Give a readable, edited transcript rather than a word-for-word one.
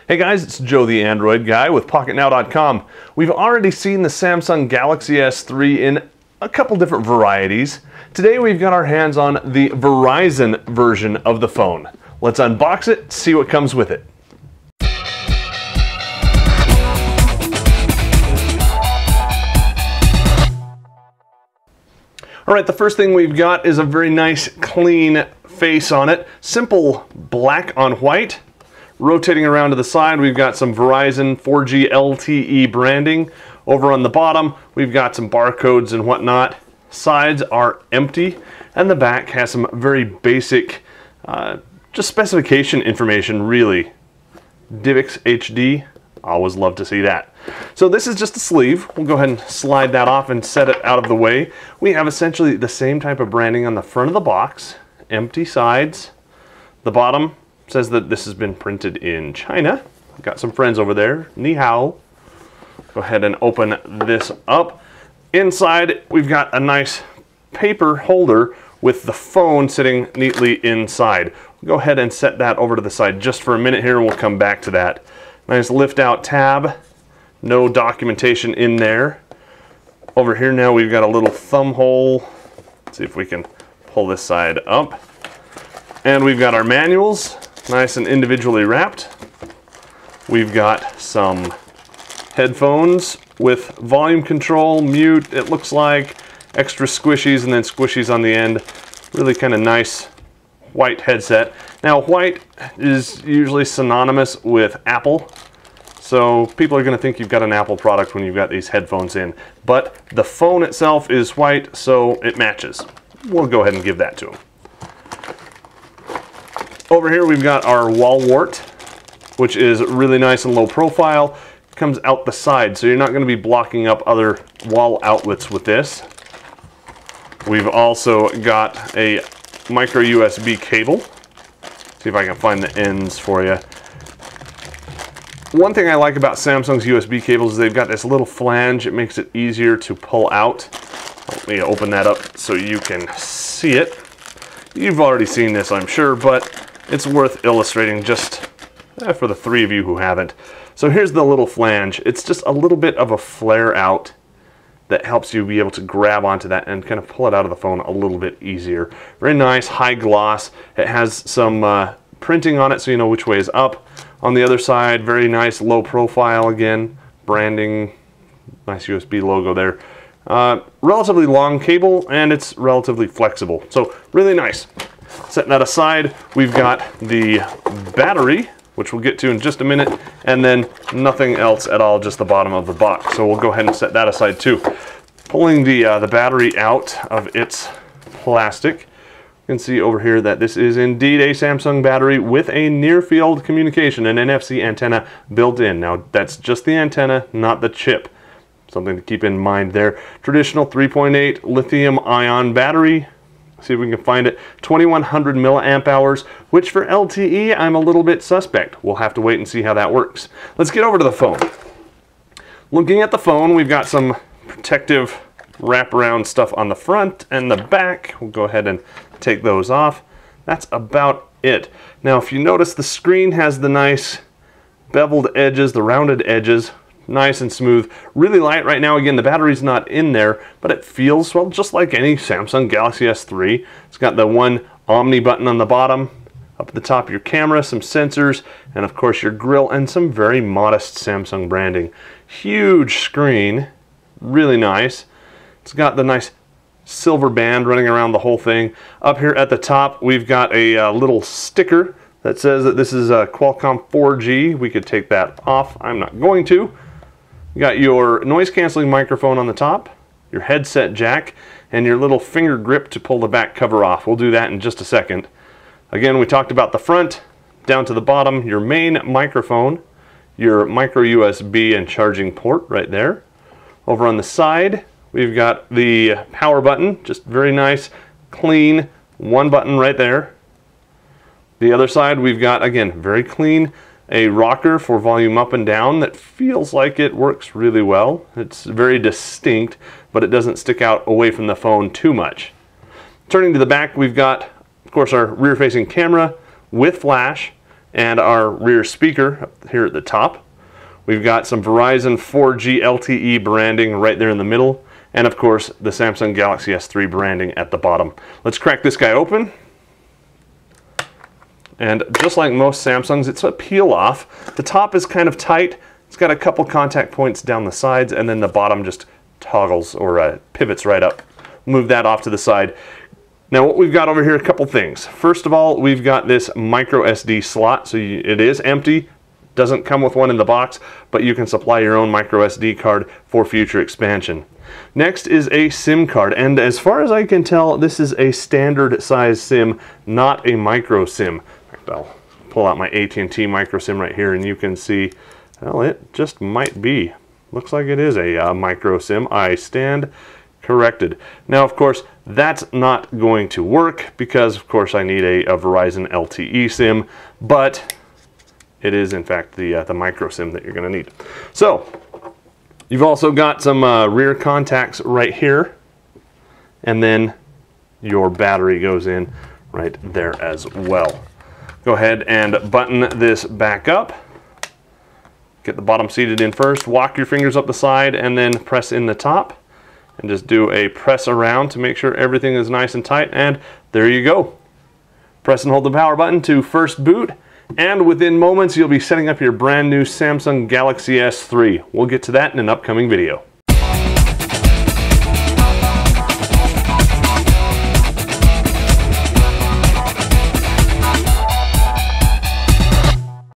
Hey guys, it's Joe the Android guy with Pocketnow.com. We've already seen the Samsung Galaxy S3 in a couple different varieties. Today we've got our hands on the Verizon version of the phone. Let's unbox it, see what comes with it. Alright, the first thing we've got is a very nice clean face on it. Simple black on white. Rotating around to the side, we've got some Verizon 4G LTE branding. Over on the bottom, we've got some barcodes and whatnot. Sides are empty, and the back has some very basic, just specification information, really. DivX HD, always love to see that. So this is just a sleeve. We'll go ahead and slide that off and set it out of the way. We have essentially the same type of branding on the front of the box. Empty sides. The bottom says that this has been printed in China. Got some friends over there. Ni hao. Go ahead and open this up. Inside, we've got a nice paper holder with the phone sitting neatly inside. We'll go ahead and set that over to the side just for a minute here, and we'll come back to that. Nice lift-out tab. No documentation in there. Over here now, we've got a little thumb hole. Let's see if we can pull this side up. And we've got our manuals. Nice and individually wrapped. We've got some headphones with volume control, mute, it looks like, extra squishies and then squishies on the end. Really kind of nice white headset. Now white is usually synonymous with Apple, so people are going to think you've got an Apple product when you've got these headphones in. But the phone itself is white, so it matches. We'll go ahead and give that to them. Over here we've got our wall wart, which is really nice and low profile. Comes out the side, so you're not going to be blocking up other wall outlets with this. We've also got a micro USB cable. See if I can find the ends for you. One thing I like about Samsung's USB cables is they've got this little flange. It makes it easier to pull out. Let me open that up so you can see it. You've already seen this, I'm sure, but it's worth illustrating just for the three of you who haven't. So here's the little flange. It's just a little bit of a flare out that helps you be able to grab onto that and kind of pull it out of the phone a little bit easier. Very nice, high gloss. It has some printing on it so you know which way is up. On the other side, very nice low profile again. Branding, nice USB logo there. Relatively long cable, and it's relatively flexible. So really nice. Setting that aside, we've got the battery, which we'll get to in just a minute, and then nothing else at all, just the bottom of the box. So we'll go ahead and set that aside too. Pulling the battery out of its plastic, you can see over here that this is indeed a Samsung battery with a near-field communication, an NFC antenna built in. Now that's just the antenna, not the chip. Something to keep in mind there. Traditional 3.8 lithium-ion battery. See if we can find it. 2100 milliamp hours, which for LTE I'm a little bit suspect. We'll have to wait and see how that works. Let's get over to the phone. Looking at the phone, we've got some protective wraparound stuff on the front and the back. We'll go ahead and take those off. That's about it. Now if you notice, the screen has the nice beveled edges, the rounded edges. Nice and smooth, really light right now. Again, the battery's not in there, but it feels, well, just like any Samsung Galaxy S3. It's got the one Omni button on the bottom, up at the top of your camera, some sensors, and of course your grill, and some very modest Samsung branding. Huge screen, really nice. It's got the nice silver band running around the whole thing. Up here at the top, we've got a little sticker that says that this is a Qualcomm 4G. We could take that off. I'm not going to. You got your noise canceling microphone on the top, your headset jack, and your little finger grip to pull the back cover off. We'll do that in just a second. Again, we talked about the front, down to the bottom, your main microphone, your micro USB and charging port right there. Over on the side, we've got the power button, just very nice, clean, one button right there. The other side, we've got, again, very clean, a rocker for volume up and down that feels like it works really well. It's very distinct, but it doesn't stick out away from the phone too much. Turning to the back, we've got, of course, our rear-facing camera with flash, and our rear speaker up here at the top. We've got some Verizon 4G LTE branding right there in the middle, and of course the Samsung Galaxy S3 branding at the bottom. Let's crack this guy open. And just like most Samsungs, it's a peel off. The top is kind of tight. It's got a couple contact points down the sides, and then the bottom just toggles or pivots right up. Move that off to the side. Now what we've got over here, a couple things. First of all, we've got this micro SD slot, so it is empty. Doesn't come with one in the box, but you can supply your own micro SD card for future expansion. Next is a SIM card, and as far as I can tell, this is a standard size SIM, not a micro SIM. I'll pull out my AT&T micro SIM right here, and you can see, well, it just might be. Looks like it is a micro SIM. I stand corrected. Now, of course, that's not going to work because, of course, I need a Verizon LTE SIM, but it is, in fact, the micro SIM that you're going to need. So, you've also got some rear contacts right here, and then your battery goes in right there as well. Go ahead and button this back up. Get the bottom seated in first, walk your fingers up the side, and then press in the top. And just do a press around to make sure everything is nice and tight, and there you go. Press and hold the power button to first boot, and within moments you'll be setting up your brand new Samsung Galaxy S3. We'll get to that in an upcoming video.